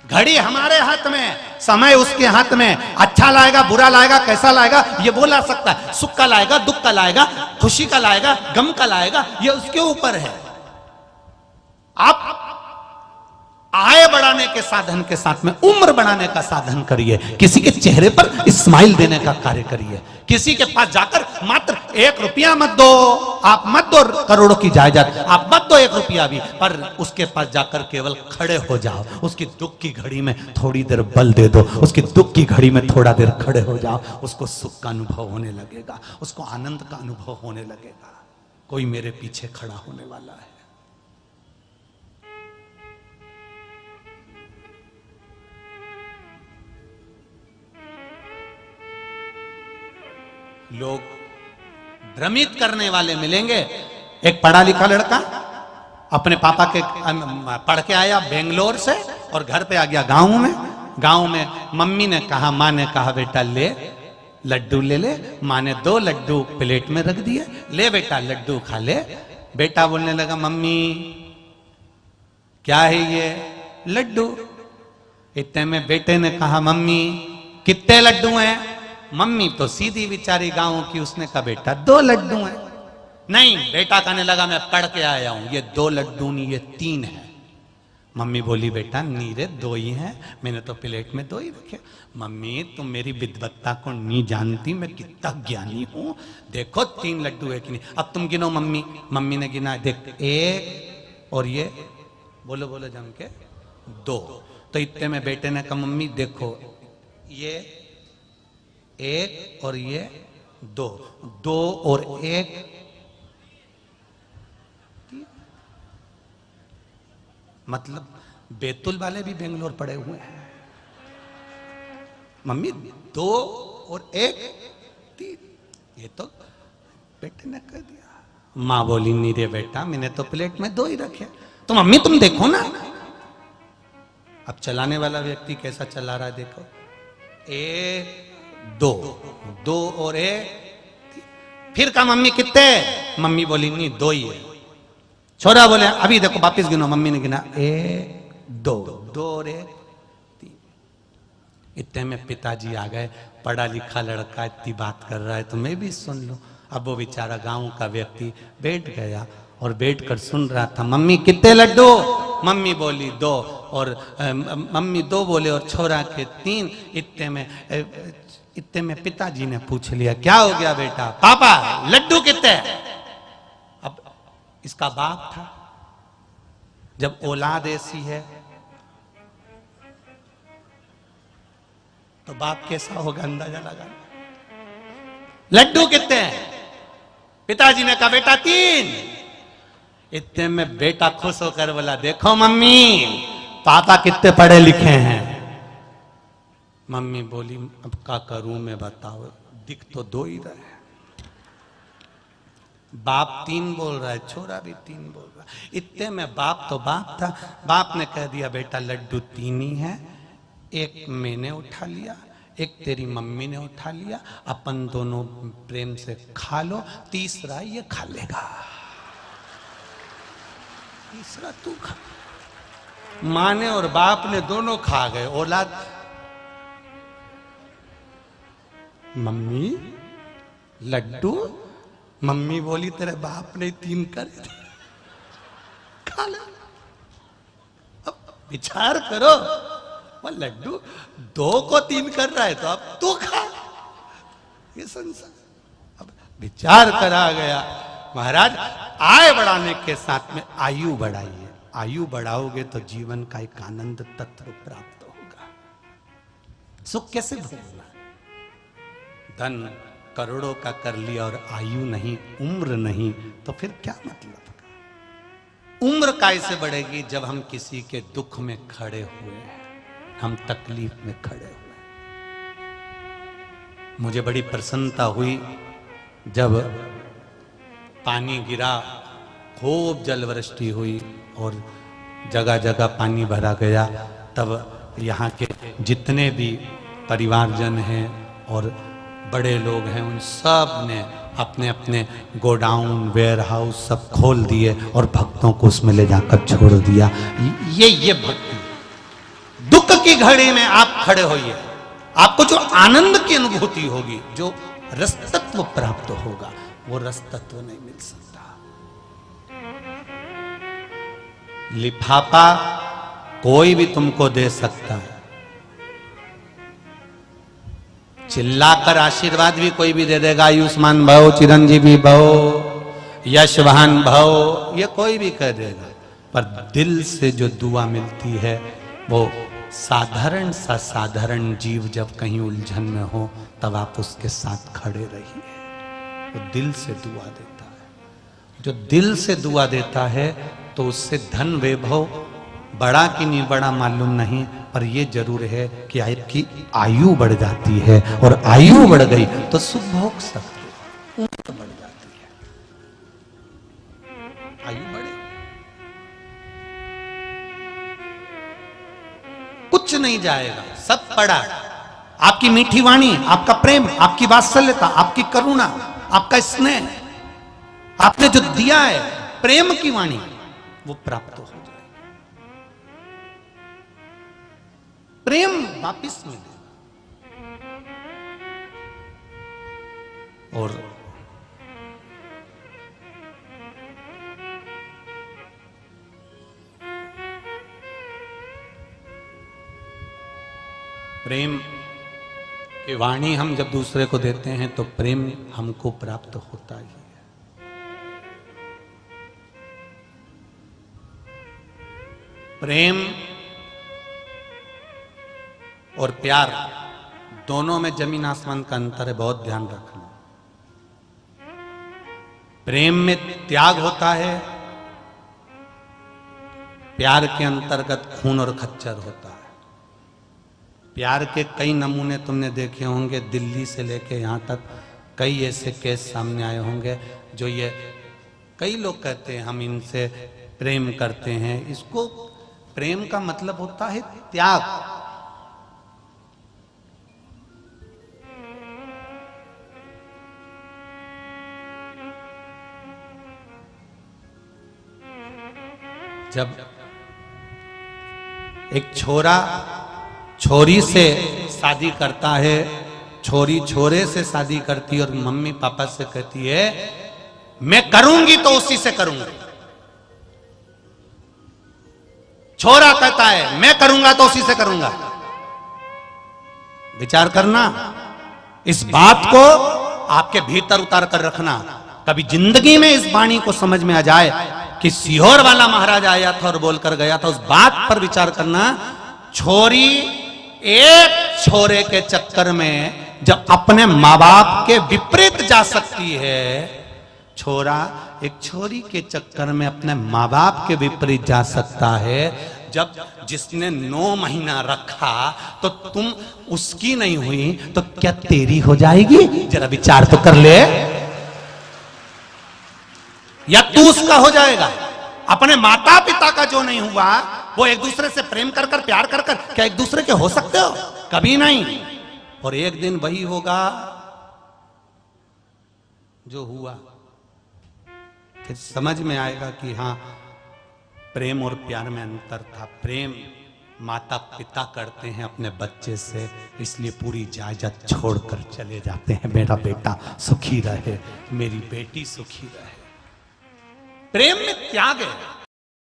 घड़ी हमारे हाथ में, समय उसके हाथ में। अच्छा लाएगा बुरा लाएगा कैसा लाएगा ये वो ला सकता है। सुख का लाएगा दुख का लाएगा, खुशी का लाएगा गम का लाएगा, ये उसके ऊपर है। आप आय बढ़ाने के साधन के साथ में उम्र बढ़ाने का साधन करिए। किसी के चेहरे पर स्माइल देने का कार्य करिए। किसी के पास जाकर मात्र 1 रुपया मत दो, आप मत दो करोड़ों की जायदाद, आप मत दो 1 रुपया भी, पर उसके पास जाकर केवल खड़े हो जाओ। उसकी दुख की घड़ी में थोड़ी देर बल दे दो, उसकी दुख की घड़ी में थोड़ा देर खड़े हो जाओ। उसको सुख का अनुभव होने लगेगा, उसको आनंद का अनुभव होने लगेगा। कोई मेरे पीछे खड़ा होने वाला है। लोग भ्रमित करने वाले मिलेंगे। एक पढ़ा लिखा लड़का अपने पापा के पढ़ के आया बेंगलोर से और घर पे आ गया गांव में मम्मी ने कहा, माँ ने कहा बेटा ले लड्डू ले ले। माँ ने 2 लड्डू प्लेट में रख दिए, ले बेटा लड्डू खा ले। बेटा बोलने लगा मम्मी क्या है ये? लड्डू। इतने में बेटे ने कहा मम्मी कितने लड्डू हैं? मम्मी तो सीधी बेचारी गांव की, उसने कहा बेटा 2 लड्डू हैं। नहीं, बेटा कहने लगा मैं पढ़ के आया हूं, ये 2 लड्डू नहीं ये 3 है। मम्मी बोली बेटा नीरे 2 ही हैं, मैंने तो प्लेट में 2 ही रखे। मम्मी तुम मेरी विद्वत्ता को नहीं जानती, मैं कितना ज्ञानी हूं। देखो 3 लड्डू है कि नहीं। अब तुम गिनो मम्मी। मम्मी ने गिना, देख 1 और ये बोलो बोलो जम के 2। तो इतने में बेटे ने कहा मम्मी देखो ये 1 और ये 2, 2 और 1 मतलब बैतूल वाले भी बेंगलोर पड़े हुए हैं। मम्मी 2 और 1 3, ये तो बेटे ने कह दिया। माँ बोली नहीं रे बेटा मैंने तो प्लेट में 2 ही रखे। तो मम्मी तुम देखो ना। अब चलाने वाला व्यक्ति कैसा चला रहा है देखो। 1 2 2 और 1। फिर कहा मम्मी कितने? मम्मी बोली नहीं 2 ही है। छोरा बोले अभी देखो वापिस गिनो। मम्मी ने गिना 1 2 2 और 1 3। इतने में पिताजी आ गए। पढ़ा लिखा लड़का इतनी बात कर रहा है तो मैं भी सुन लूं। अब वो बेचारा गांव का व्यक्ति बैठ गया और बैठकर सुन रहा था। मम्मी कितने लड्डू? मम्मी बोली 2 और मम्मी 2 बोले और छोरा के 3। इतने में पिताजी ने पूछ लिया क्या हो गया बेटा? पापा लड्डू कितने? अब इसका बाप था। जब औलाद ऐसी है तो बाप कैसा होगा अंदाजा लगा। लड्डू कितने? पिताजी ने कहा बेटा 3। इतने में बेटा खुश होकर बोला देखो मम्मी पापा कितने पढ़े लिखे हैं। मम्मी बोली अब क्या करूं मैं बताओ, दिख तो 2 ही रहे। बाप 3 बोल रहा है, छोरा भी 3 बोल रहा है। इतने में बाप तो बाप था। बाप ने कह दिया बेटा लड्डू 3 ही है, 1 मैंने उठा लिया, 1 तेरी मम्मी ने उठा लिया, अपन दोनों प्रेम से खा लो, तीसरा ये खा लेगा। तीसरा तू खा। माँ ने और बाप ने दोनों खा गए। औलाद मम्मी लड्डू? मम्मी बोली तेरे बाप ने 3 करे थे, खा ले। अब विचार करो, वो लड्डू 2 को 3 कर रहा है तो अब तू खा। ये संसार अब विचार करा गया। महाराज आय बढ़ाने के साथ में आयु बढ़ाइए। आयु बढ़ाओगे तो जीवन का एक आनंद तत्व प्राप्त होगा। सुख कैसे भोगना? धन करोड़ों का कर लिया और आयु नहीं, उम्र नहीं, तो फिर क्या मतलब? उम्र कैसे बढ़ेगी जब हम किसी के दुख में खड़े हुए, हम तकलीफ में खड़े हुए। मुझे बड़ी प्रसन्नता हुई जब पानी गिरा, खूब जलवृष्टि हुई और जगह जगह पानी भरा गया। तब यहाँ के जितने भी परिवारजन हैं और बड़े लोग हैं उन सब ने अपने अपने गोडाउन वेयर हाउस सब खोल दिए और भक्तों को उसमें ले जाकर छोड़ दिया। ये भक्ति दुख की घड़ी में आप खड़े होइए, आपको जो आनंद की अनुभूति होगी, जो रसतत्व प्राप्त होगा, वो रसतत्व नहीं मिल सकता। लिफाफा कोई भी तुमको दे सकता है, चिल्लाकर आशीर्वाद भी कोई भी दे देगा, आयुष्मान भव, चिरंजीवी भव, यशवान भव, ये कोई भी कह देगा, पर दिल से जो दुआ मिलती है वो साधारण सा साधारण जीव जब कहीं उलझन में हो तब आप उसके साथ खड़े रहिए। वो दिल से दुआ देता है। जो दिल से दुआ देता है तो उससे धन वैभव बड़ा कि नहीं बड़ा मालूम नहीं, पर ये जरूर है कि आपकी आयु बढ़ जाती है, और आयु बढ़ गई तो सुख भोग सकते हो, उम्र बढ़ जाती है, आयु बढ़े, कुछ नहीं जाएगा, सब पड़ा। आपकी मीठी वाणी, आपका प्रेम, आपकी वात्सल्यता, आपकी करुणा, आपका स्नेह, आपने जो दिया है प्रेम की वाणी, वो प्राप्त हो जाए, प्रेम वापिस मिले। और प्रेम की वाणी हम जब दूसरे को देते हैं तो प्रेम हमको प्राप्त होता ही है। प्रेम और प्यार दोनों में जमीन आसमान का अंतर है, बहुत ध्यान रखना। प्रेम में त्याग होता है, प्यार के अंतर्गत खून और खच्चर होता है। प्यार के कई नमूने तुमने देखे होंगे, दिल्ली से लेके यहाँ तक कई ऐसे केस सामने आए होंगे जो ये कई लोग कहते हैं हम इनसे प्रेम करते हैं। इसको प्रेम का मतलब होता है त्याग। जब एक छोरा छोरी से शादी करता है, छोरी छोरे से शादी करती है और मम्मी पापा से कहती है मैं करूंगी तो उसी से करूंगी। छोरा कहता है मैं करूंगा तो उसी से करूंगा। विचार करना, इस बात को आपके भीतर उतार कर रखना। कभी जिंदगी में इस वाणी को समझ में आ जाए कि सीहोर वाला महाराज आया था और बोलकर गया था, उस बात पर विचार करना। छोरी एक छोरे के चक्कर में जब अपने माँ बाप के विपरीत जा सकती है, छोरा एक छोरी के चक्कर में अपने माँ बाप के विपरीत जा सकता है। जब जिसने 9 महीना रखा तो तुम उसकी नहीं हुई तो क्या तेरी हो जाएगी? जरा विचार तो कर ले। या तू उसका हो जाएगा? अपने माता पिता का जो नहीं हुआ वो एक दूसरे से प्रेम कर कर प्यार कर कर क्या एक दूसरे के हो सकते हो? कभी नहीं। और एक दिन वही होगा जो हुआ, फिर समझ में आएगा कि हाँ प्रेम और प्यार में अंतर था। प्रेम माता पिता करते हैं अपने बच्चे से, इसलिए पूरी जायदाद छोड़कर चले जाते हैं, मेरा बेटा सुखी रहे, मेरी बेटी सुखी रहे। प्रेम में त्याग है।